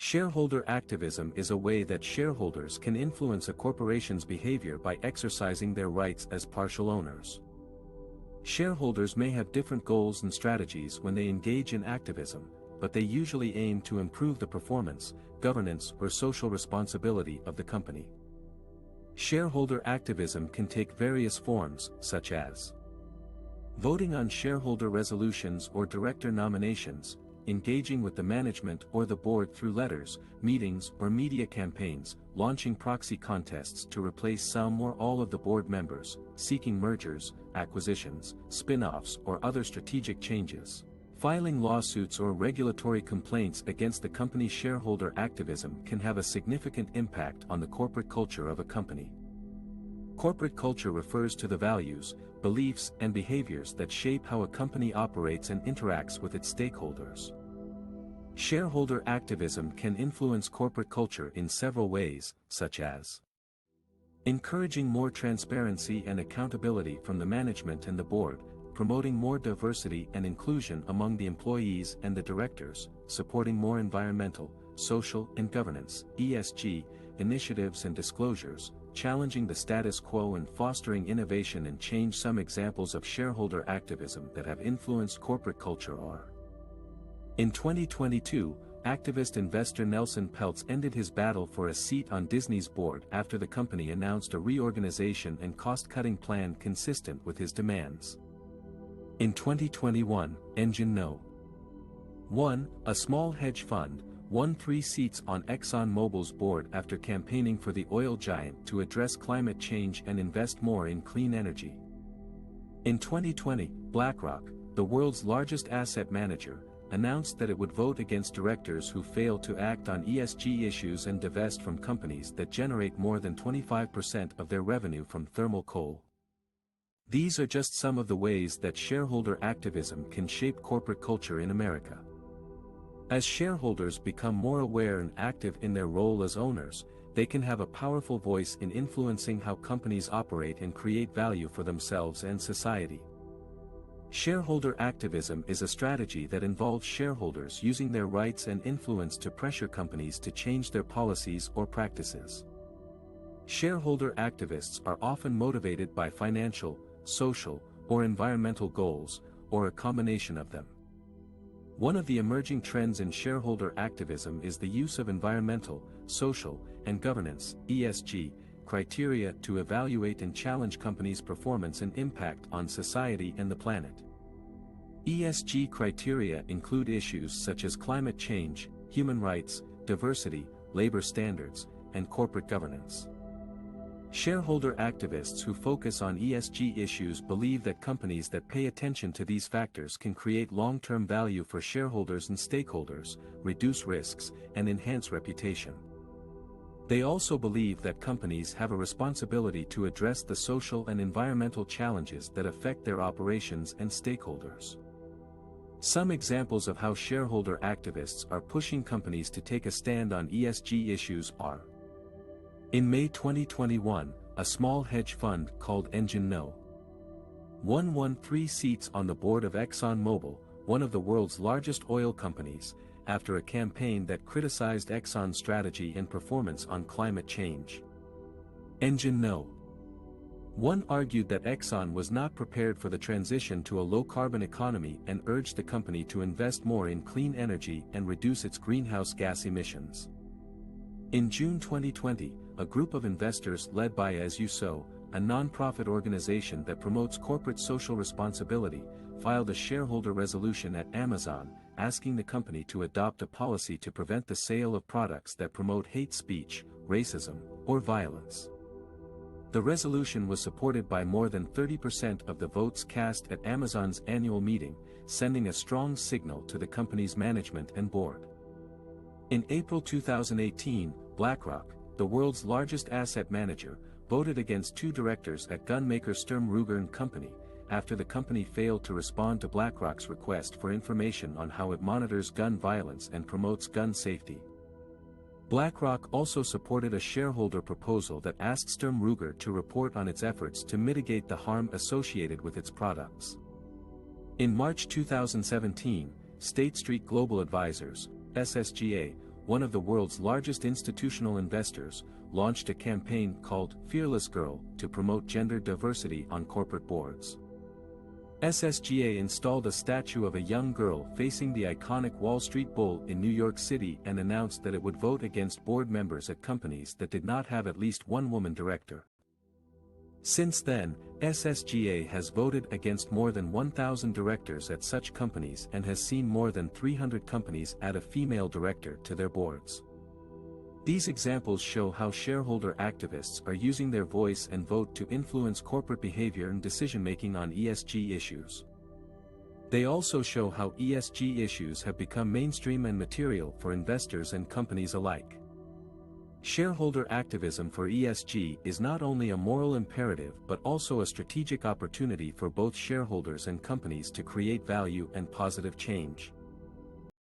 Shareholder activism is a way that shareholders can influence a corporation's behavior by exercising their rights as partial owners. Shareholders may have different goals and strategies when they engage in activism, but they usually aim to improve the performance, governance, or social responsibility of the company. Shareholder activism can take various forms, such as voting on shareholder resolutions or director nominations, engaging with the management or the board through letters, meetings, or media campaigns, launching proxy contests to replace some or all of the board members, seeking mergers, acquisitions, spin-offs, or other strategic changes, filing lawsuits or regulatory complaints against the company. Shareholder activism can have a significant impact on the corporate culture of a company. Corporate culture refers to the values, beliefs, and behaviors that shape how a company operates and interacts with its stakeholders. Shareholder activism can influence corporate culture in several ways, such as encouraging more transparency and accountability from the management and the board, promoting more diversity and inclusion among the employees and the directors, supporting more environmental, social, and governance (ESG) initiatives and disclosures, challenging the status quo and fostering innovation and change. Some examples of shareholder activism that have influenced corporate culture are: in 2022, activist investor Nelson Peltz ended his battle for a seat on Disney's board after the company announced a reorganization and cost-cutting plan consistent with his demands. In 2021, Engine No. 1, a small hedge fund, won 3 seats on ExxonMobil's board after campaigning for the oil giant to address climate change and invest more in clean energy. In 2020, BlackRock, the world's largest asset manager, announced that it would vote against directors who fail to act on ESG issues and divest from companies that generate more than 25% of their revenue from thermal coal. These are just some of the ways that shareholder activism can shape corporate culture in America. As shareholders become more aware and active in their role as owners, they can have a powerful voice in influencing how companies operate and create value for themselves and society. Shareholder activism is a strategy that involves shareholders using their rights and influence to pressure companies to change their policies or practices. Shareholder activists are often motivated by financial, social, or environmental goals, or a combination of them. One of the emerging trends in shareholder activism is the use of environmental, social, and governance (ESG) criteria to evaluate and challenge companies' performance and impact on society and the planet. ESG criteria include issues such as climate change, human rights, diversity, labor standards, and corporate governance. Shareholder activists who focus on ESG issues believe that companies that pay attention to these factors can create long-term value for shareholders and stakeholders, reduce risks, and enhance reputation. They also believe that companies have a responsibility to address the social and environmental challenges that affect their operations and stakeholders. Some examples of how shareholder activists are pushing companies to take a stand on ESG issues are: in May 2021, a small hedge fund called Engine No. 1 won 3 seats on the board of ExxonMobil, one of the world's largest oil companies, after a campaign that criticized Exxon's strategy and performance on climate change. Engine No. 1 argued that Exxon was not prepared for the transition to a low-carbon economy and urged the company to invest more in clean energy and reduce its greenhouse gas emissions. In June 2020, a group of investors led by As You Sow, a non-profit organization that promotes corporate social responsibility, filed a shareholder resolution at Amazon, asking the company to adopt a policy to prevent the sale of products that promote hate speech, racism, or violence. The resolution was supported by more than 30% of the votes cast at Amazon's annual meeting, sending a strong signal to the company's management and board. In April 2018, BlackRock, the world's largest asset manager, voted against 2 directors at gunmaker Sturm Ruger & Company, after the company failed to respond to BlackRock's request for information on how it monitors gun violence and promotes gun safety. BlackRock also supported a shareholder proposal that asked Sturm Ruger to report on its efforts to mitigate the harm associated with its products. In March 2017, State Street Global Advisors, SSGA, one of the world's largest institutional investors, launched a campaign called Fearless Girl to promote gender diversity on corporate boards. SSGA installed a statue of a young girl facing the iconic Wall Street Bull in New York City and announced that it would vote against board members at companies that did not have at least one woman director. Since then, SSGA has voted against more than 1,000 directors at such companies and has seen more than 300 companies add a female director to their boards. These examples show how shareholder activists are using their voice and vote to influence corporate behavior and decision-making on ESG issues. They also show how ESG issues have become mainstream and material for investors and companies alike. Shareholder activism for ESG is not only a moral imperative but also a strategic opportunity for both shareholders and companies to create value and positive change.